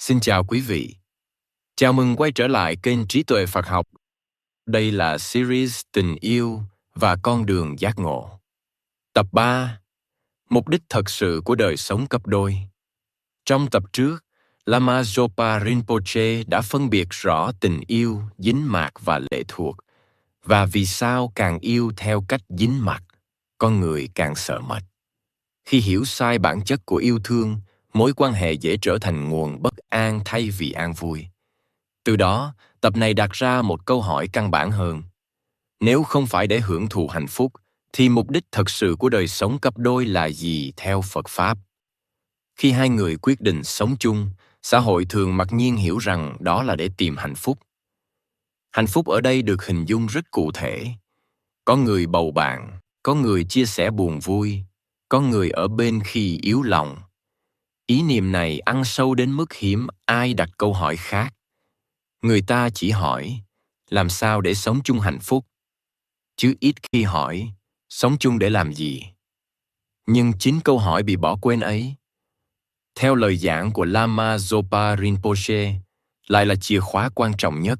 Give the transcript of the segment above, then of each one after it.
Xin chào quý vị. Chào mừng quay trở lại kênh Trí tuệ Phật học. Đây là series Tình yêu và con đường giác ngộ. Tập 3. Mục đích thật sự của đời sống cấp đôi. Trong tập trước, Lama Zopa Rinpoche đã phân biệt rõ tình yêu, dính mác và lệ thuộc, và vì sao càng yêu theo cách dính mác, con người càng sợ mất. Khi hiểu sai bản chất của yêu thương, mối quan hệ dễ trở thành nguồn bất an thay vì an vui. Từ đó, tập này đặt ra một câu hỏi căn bản hơn. Nếu không phải để hưởng thụ hạnh phúc, thì mục đích thật sự của đời sống cấp đôi là gì theo Phật Pháp? Khi hai người quyết định sống chung, xã hội thường mặc nhiên hiểu rằng đó là để tìm hạnh phúc. Hạnh phúc ở đây được hình dung rất cụ thể. Có người bầu bạn, có người chia sẻ buồn vui, có người ở bên khi yếu lòng. Ý niệm này ăn sâu đến mức hiếm ai đặt câu hỏi khác. Người ta chỉ hỏi, làm sao để sống chung hạnh phúc? Chứ ít khi hỏi, sống chung để làm gì? Nhưng chính câu hỏi bị bỏ quên ấy, theo lời giảng của Lama Zopa Rinpoche, lại là chìa khóa quan trọng nhất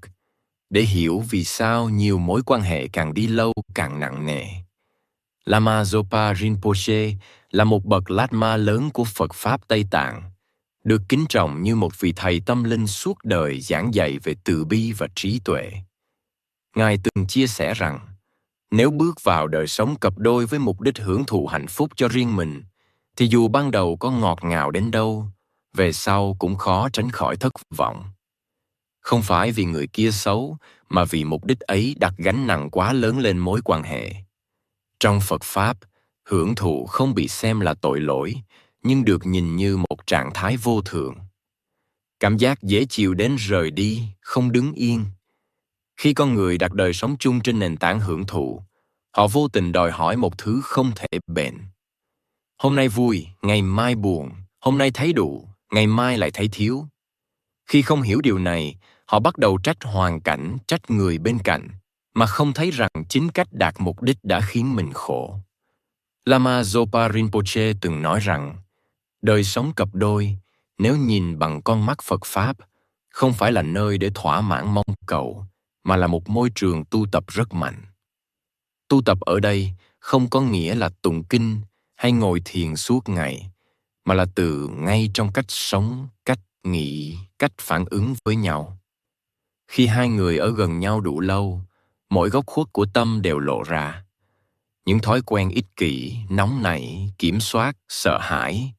để hiểu vì sao nhiều mối quan hệ càng đi lâu càng nặng nề. Lama Zopa Rinpoche là một bậc Lạt Ma lớn của Phật Pháp Tây Tạng, được kính trọng như một vị thầy tâm linh suốt đời giảng dạy về từ bi và trí tuệ. Ngài từng chia sẻ rằng, nếu bước vào đời sống cặp đôi với mục đích hưởng thụ hạnh phúc cho riêng mình, thì dù ban đầu có ngọt ngào đến đâu, về sau cũng khó tránh khỏi thất vọng. Không phải vì người kia xấu, mà vì mục đích ấy đặt gánh nặng quá lớn lên mối quan hệ. Trong Phật Pháp, hưởng thụ không bị xem là tội lỗi, nhưng được nhìn như một trạng thái vô thường. Cảm giác dễ chịu đến rời đi, không đứng yên. Khi con người đặt đời sống chung trên nền tảng hưởng thụ, họ vô tình đòi hỏi một thứ không thể bền. Hôm nay vui, ngày mai buồn, hôm nay thấy đủ, ngày mai lại thấy thiếu. Khi không hiểu điều này, họ bắt đầu trách hoàn cảnh, trách người bên cạnh, mà không thấy rằng chính cách đạt mục đích đã khiến mình khổ. Lama Zopa Rinpoche từng nói rằng, đời sống cặp đôi, nếu nhìn bằng con mắt Phật Pháp, không phải là nơi để thỏa mãn mong cầu, mà là một môi trường tu tập rất mạnh. Tu tập ở đây không có nghĩa là tụng kinh hay ngồi thiền suốt ngày, mà là từ ngay trong cách sống, cách nghĩ, cách phản ứng với nhau. Khi hai người ở gần nhau đủ lâu, mỗi góc khuất của tâm đều lộ ra. Những thói quen ích kỷ, nóng nảy, kiểm soát, sợ hãi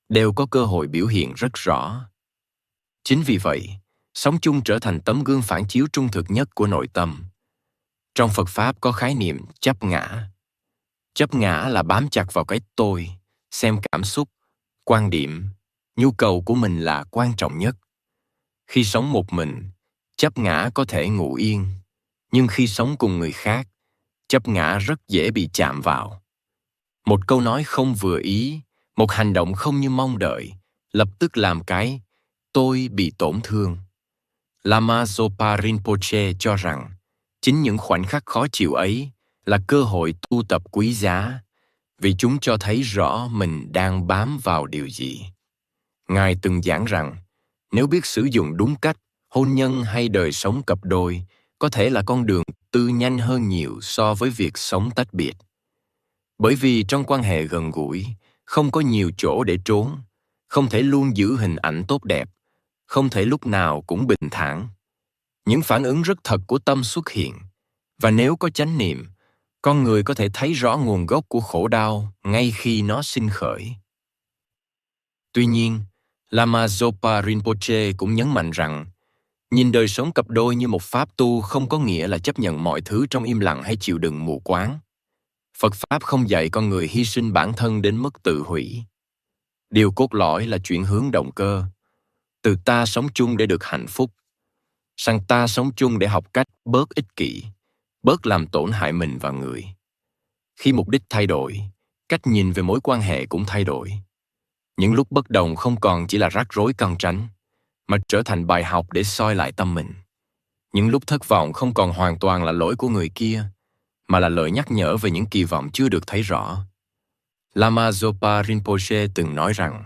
đều có cơ hội biểu hiện rất rõ. Chính vì vậy, sống chung trở thành tấm gương phản chiếu trung thực nhất của nội tâm. Trong Phật Pháp có khái niệm chấp ngã. Chấp ngã là bám chặt vào cái tôi, xem cảm xúc, quan điểm, nhu cầu của mình là quan trọng nhất. Khi sống một mình, chấp ngã có thể ngủ yên, nhưng khi sống cùng người khác, chấp ngã rất dễ bị chạm vào. Một câu nói không vừa ý, một hành động không như mong đợi, lập tức làm cái tôi bị tổn thương. Lama Zopa Rinpoche cho rằng, chính những khoảnh khắc khó chịu ấy là cơ hội tu tập quý giá, vì chúng cho thấy rõ mình đang bám vào điều gì. Ngài từng giảng rằng, nếu biết sử dụng đúng cách, hôn nhân hay đời sống cặp đôi có thể là con đường tư nhanh hơn nhiều so với việc sống tách biệt. Bởi vì trong quan hệ gần gũi, không có nhiều chỗ để trốn, không thể luôn giữ hình ảnh tốt đẹp, không thể lúc nào cũng bình thản. Những phản ứng rất thật của tâm xuất hiện, và nếu có chánh niệm, con người có thể thấy rõ nguồn gốc của khổ đau ngay khi nó sinh khởi. Tuy nhiên, Lama Zopa Rinpoche cũng nhấn mạnh rằng, nhìn đời sống cặp đôi như một pháp tu không có nghĩa là chấp nhận mọi thứ trong im lặng hay chịu đựng mù quáng. Phật Pháp không dạy con người hy sinh bản thân đến mức tự hủy. Điều cốt lõi là chuyển hướng động cơ, từ ta sống chung để được hạnh phúc, sang ta sống chung để học cách bớt ích kỷ, bớt làm tổn hại mình và người. Khi mục đích thay đổi, cách nhìn về mối quan hệ cũng thay đổi. Những lúc bất đồng không còn chỉ là rắc rối căng tránh, mà trở thành bài học để soi lại tâm mình. Những lúc thất vọng không còn hoàn toàn là lỗi của người kia, mà là lời nhắc nhở về những kỳ vọng chưa được thấy rõ. Lama Zopa Rinpoche từng nói rằng,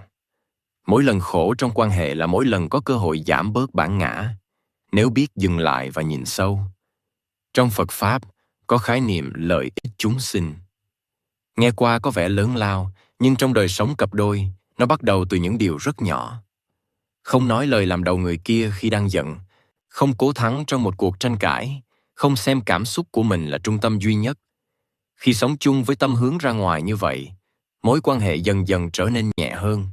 Mỗi lần khổ trong quan hệ là mỗi lần có cơ hội giảm bớt bản ngã, nếu biết dừng lại và nhìn sâu. Trong Phật Pháp, có khái niệm lợi ích chúng sinh. Nghe qua có vẻ lớn lao, nhưng trong đời sống cặp đôi, nó bắt đầu từ những điều rất nhỏ. Không nói lời làm đầu người kia khi đang giận, không cố thắng trong một cuộc tranh cãi, không xem cảm xúc của mình là trung tâm duy nhất. Khi sống chung với tâm hướng ra ngoài như vậy, mối quan hệ dần dần trở nên nhẹ hơn.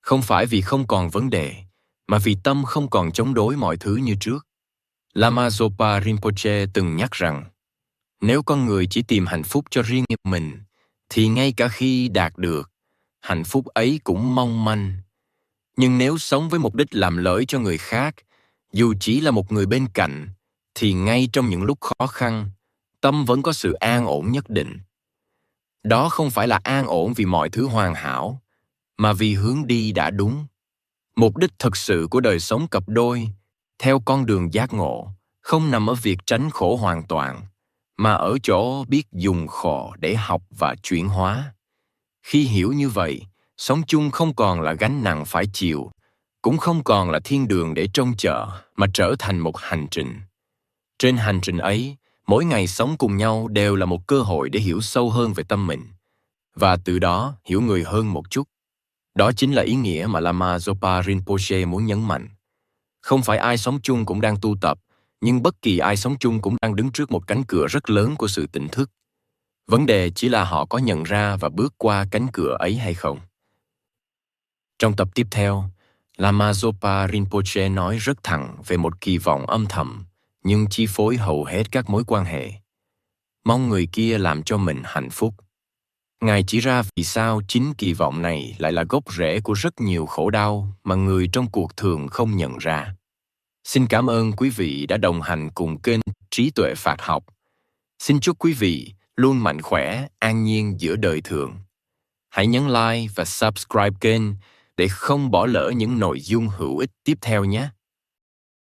Không phải vì không còn vấn đề, mà vì tâm không còn chống đối mọi thứ như trước. Lama Zopa Rinpoche từng nhắc rằng, nếu con người chỉ tìm hạnh phúc cho riêng mình, thì ngay cả khi đạt được, hạnh phúc ấy cũng mong manh. Nhưng nếu sống với mục đích làm lợi cho người khác, dù chỉ là một người bên cạnh, thì ngay trong những lúc khó khăn, tâm vẫn có sự an ổn nhất định. Đó không phải là an ổn vì mọi thứ hoàn hảo, mà vì hướng đi đã đúng. Mục đích thực sự của đời sống cặp đôi, theo con đường giác ngộ, không nằm ở việc tránh khổ hoàn toàn, mà ở chỗ biết dùng khổ để học và chuyển hóa. Khi hiểu như vậy, sống chung không còn là gánh nặng phải chịu, cũng không còn là thiên đường để trông chờ, mà trở thành một hành trình. Trên hành trình ấy, mỗi ngày sống cùng nhau đều là một cơ hội để hiểu sâu hơn về tâm mình, và từ đó hiểu người hơn một chút. Đó chính là ý nghĩa mà Lama Zopa Rinpoche muốn nhấn mạnh. Không phải ai sống chung cũng đang tu tập, nhưng bất kỳ ai sống chung cũng đang đứng trước một cánh cửa rất lớn của sự tỉnh thức. Vấn đề chỉ là họ có nhận ra và bước qua cánh cửa ấy hay không. Trong tập tiếp theo, Lama Zopa Rinpoche nói rất thẳng về một kỳ vọng âm thầm, nhưng chi phối hầu hết các mối quan hệ. Mong người kia làm cho mình hạnh phúc. Ngài chỉ ra vì sao chính kỳ vọng này lại là gốc rễ của rất nhiều khổ đau mà người trong cuộc thường không nhận ra. Xin cảm ơn quý vị đã đồng hành cùng kênh Trí Tuệ Phạt Học. Xin chúc quý vị luôn mạnh khỏe, an nhiên giữa đời thường. Hãy nhấn like và subscribe kênh để không bỏ lỡ những nội dung hữu ích tiếp theo nhé.